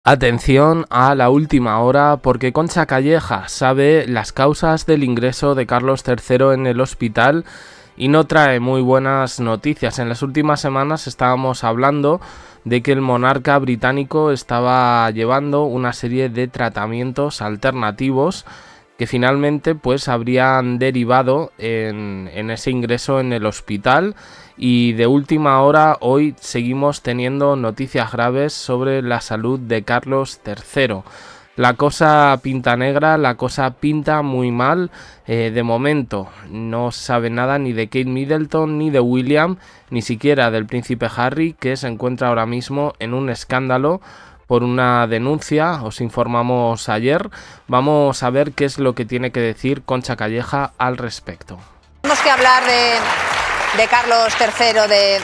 Atención a la última hora porque Concha Calleja sabe las causas del ingreso de Carlos III en el hospital y no trae muy buenas noticias. En las últimas semanas estábamos hablando de que el monarca británico estaba llevando una serie de tratamientos alternativos que finalmente pues habrían derivado en ese ingreso en el hospital. Y de última hora hoy seguimos teniendo noticias graves sobre la salud de Carlos III. La cosa pinta negra, la cosa pinta muy mal. De momento no se sabe nada ni de Kate Middleton ni de William, ni siquiera del príncipe Harry, que se encuentra ahora mismo en un escándalo por una denuncia. Os informamos ayer. Vamos a ver qué es lo que tiene que decir Concha Calleja al respecto. Tenemos que hablar de Carlos III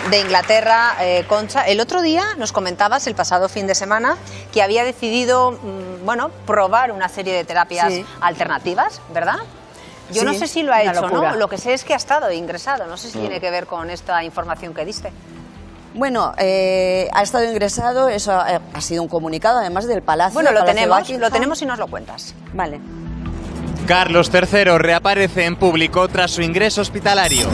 de Inglaterra, Concha. El otro día nos comentabas, el pasado fin de semana, que había decidido probar una serie de terapias alternativas, ¿verdad? Yo no sé si lo ha hecho, ¿no? Lo que sé es que ha estado ingresado. No sé si tiene que ver con esta información que diste. Bueno, ha estado ingresado, eso ha sido un comunicado, además del Palacio. Bueno, lo tenemos y nos lo cuentas. Vale. Carlos III reaparece en público tras su ingreso hospitalario.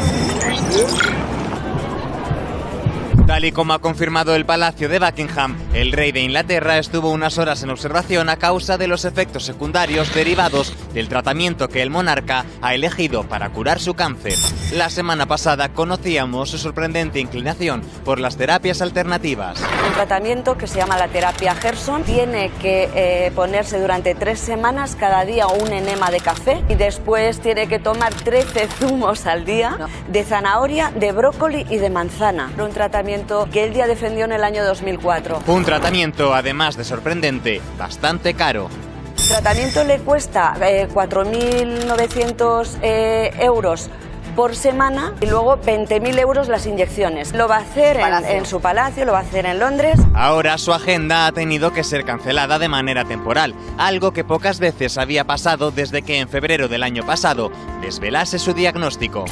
Tal y como ha confirmado el Palacio de Buckingham, el rey de Inglaterra estuvo unas horas en observación a causa de los efectos secundarios derivados del tratamiento que el monarca ha elegido para curar su cáncer. La semana pasada conocíamos su sorprendente inclinación por las terapias alternativas. Un tratamiento que se llama la terapia Gerson tiene que ponerse durante 3 semanas cada día un enema de café y después tiene que tomar 13 zumos al día de zanahoria, de brócoli y de manzana. Un tratamiento que él ya defendió en el año 2004. Un tratamiento, además de sorprendente, bastante caro. El tratamiento le cuesta 4.900 euros por semana y luego 20.000 euros las inyecciones. Lo va a hacer en su palacio, lo va a hacer en Londres. Ahora su agenda ha tenido que ser cancelada de manera temporal, algo que pocas veces había pasado desde que en febrero del año pasado desvelase su diagnóstico.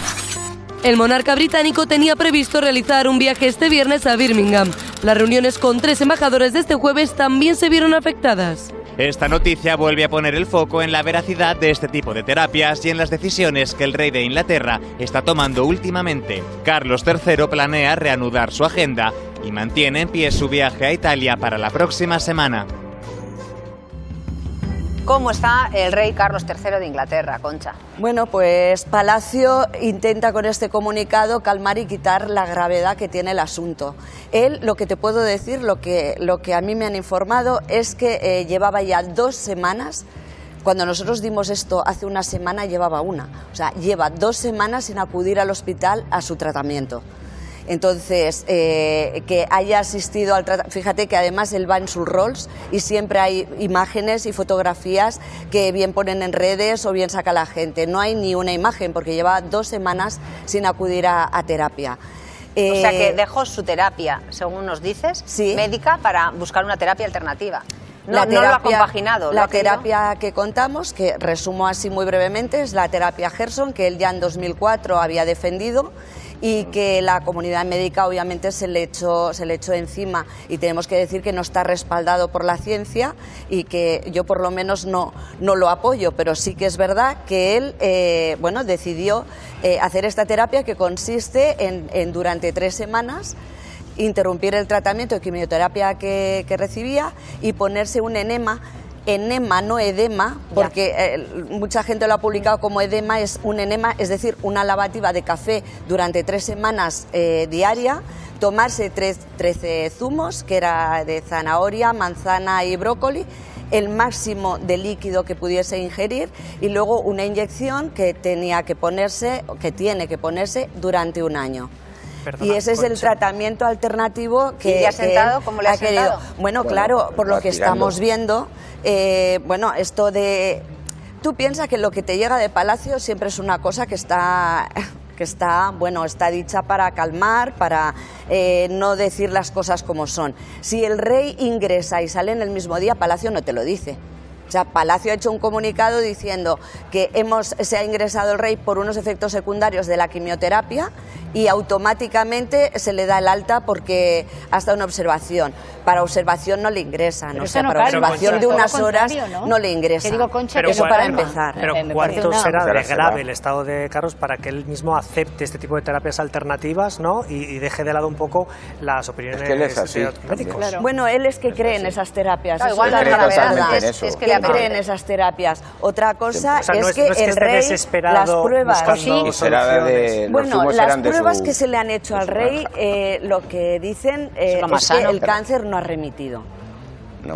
El monarca británico tenía previsto realizar un viaje este viernes a Birmingham. Las reuniones con 3 embajadores de este jueves también se vieron afectadas. Esta noticia vuelve a poner el foco en la veracidad de este tipo de terapias y en las decisiones que el rey de Inglaterra está tomando últimamente. Carlos III planea reanudar su agenda y mantiene en pie su viaje a Italia para la próxima semana. ¿Cómo está el rey Carlos III de Inglaterra, Concha? Bueno, pues Palacio intenta con este comunicado calmar y quitar la gravedad que tiene el asunto. Él, lo que te puedo decir, lo que a mí me han informado es que llevaba ya 2 semanas. Cuando nosotros dimos esto hace una semana llevaba una. O sea, lleva 2 semanas sin acudir al hospital a su tratamiento. Entonces, que haya asistido al tratamiento, fíjate que además él va en sus Rolls y siempre hay imágenes y fotografías que bien ponen en redes o bien saca la gente. No hay ni una imagen porque lleva 2 semanas sin acudir a terapia. O sea que dejó su terapia, según nos dices, médica, para buscar una terapia alternativa. No lo ha compaginado. La terapia que contamos, que resumo así muy brevemente, es la terapia Gerson, que él ya en 2004 había defendido y que la comunidad médica obviamente se le echó encima, y tenemos que decir que no está respaldado por la ciencia y que yo por lo menos no lo apoyo, pero sí que es verdad que él decidió hacer esta terapia que consiste en durante 3 semanas interrumpir el tratamiento de quimioterapia que recibía y ponerse un enema, no edema, porque mucha gente lo ha publicado como edema, es un enema, es decir, una lavativa de café durante 3 semanas diaria, tomarse 13 zumos, que era de zanahoria, manzana y brócoli, el máximo de líquido que pudiese ingerir y luego una inyección que tiene que ponerse durante 1 año. Perdona, y ese es el tratamiento alternativo que, ¿Y le ha sentado? ¿Cómo le ha sentado? Bueno, claro, por lo que estamos viendo, esto de... Tú piensas que lo que te llega de Palacio siempre es una cosa que está dicha para calmar, para no decir las cosas como son. Si el rey ingresa y sale en el mismo día, Palacio no te lo dice. O sea, Palacio ha hecho un comunicado diciendo que se ha ingresado el rey por unos efectos secundarios de la quimioterapia y automáticamente se le da el alta porque ha estado en observación. Para observación no le ingresan, o sea, para observación de unas horas no le ingresan. Digo, Concha, pero eso para empezar. Pero ¿cuánto será de grave el estado de Carlos para que él mismo acepte este tipo de terapias alternativas, ¿no? y deje de lado un poco las opiniones de médicos? Claro. Bueno, él es que cree en esas terapias. Claro, igual es que cree en esas terapias. Otra cosa no es que el rey, las pruebas, bueno, las pruebas que se le han hecho al rey, lo que dicen es que el cáncer no ha remitido.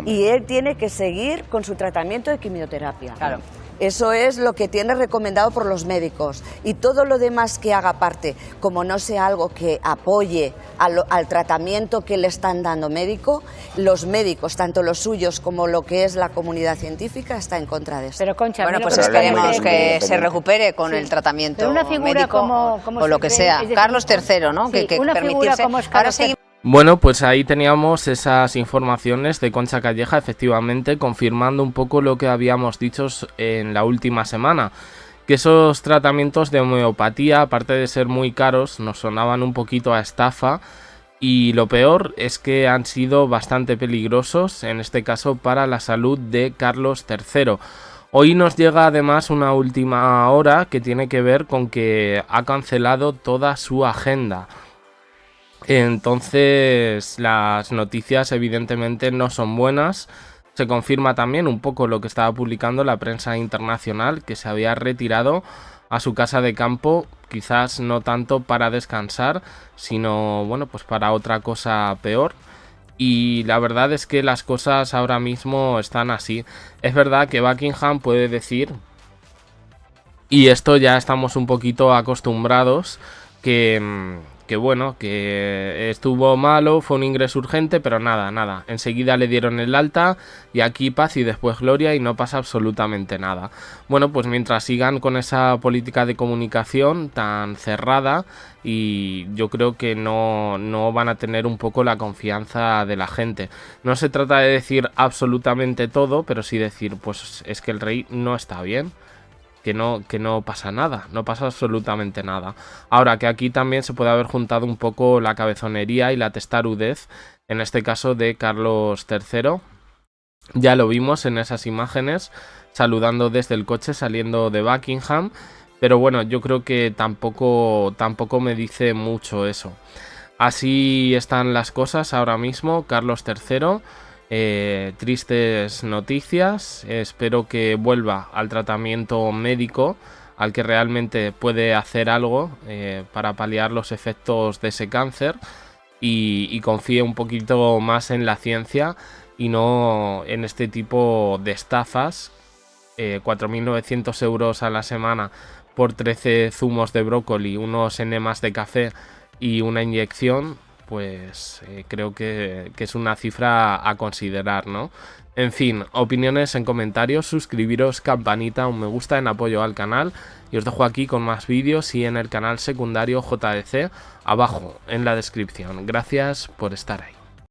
Y él tiene que seguir con su tratamiento de quimioterapia. Claro. Eso es lo que tiene recomendado por los médicos. Y todo lo demás que haga parte, como no sea algo que apoye al tratamiento que le están dando médico, los médicos, tanto los suyos como lo que es la comunidad científica, está en contra de eso. Pero Concha, bueno, pues esperemos que se recupere con el tratamiento médico o lo que sea. Carlos III, ¿no? Sí, que una figura permitirse. como es Ahora Carlos seguimos. Bueno, pues ahí teníamos esas informaciones de Concha Calleja, efectivamente, confirmando un poco lo que habíamos dicho en la última semana, que esos tratamientos de homeopatía, aparte de ser muy caros, nos sonaban un poquito a estafa, y lo peor es que han sido bastante peligrosos, en este caso para la salud de Carlos III. Hoy nos llega además una última hora que tiene que ver con que ha cancelado toda su agenda. Entonces las noticias evidentemente no son buenas. Se confirma también un poco lo que estaba publicando la prensa internacional, que se había retirado a su casa de campo, quizás no tanto para descansar, sino bueno, pues para otra cosa peor. Y la verdad es que las cosas ahora mismo están así. Es verdad que Buckingham puede decir, y esto ya estamos un poquito acostumbrados, que bueno, que estuvo malo, fue un ingreso urgente, pero nada, enseguida le dieron el alta y aquí paz y después gloria y no pasa absolutamente nada. Bueno, pues mientras sigan con esa política de comunicación tan cerrada, y yo creo que no van a tener un poco la confianza de la gente. No se trata de decir absolutamente todo, pero sí decir, pues es que el rey no está bien. Que no pasa nada, no pasa absolutamente nada. Ahora, que aquí también se puede haber juntado un poco la cabezonería y la testarudez, en este caso de Carlos III. Ya lo vimos en esas imágenes, saludando desde el coche, saliendo de Buckingham, pero bueno, yo creo que tampoco me dice mucho eso. Así están las cosas ahora mismo, Carlos III. Tristes noticias, espero que vuelva al tratamiento médico, al que realmente puede hacer algo para paliar los efectos de ese cáncer, y confíe un poquito más en la ciencia y no en este tipo de estafas. 4.900 euros a la semana por 13 zumos de brócoli, unos enemas de café y una inyección, pues creo que es una cifra a considerar, ¿no? En fin, opiniones en comentarios, suscribiros, campanita, un me gusta en apoyo al canal, y os dejo aquí con más vídeos y en el canal secundario JDC abajo en la descripción. Gracias por estar ahí.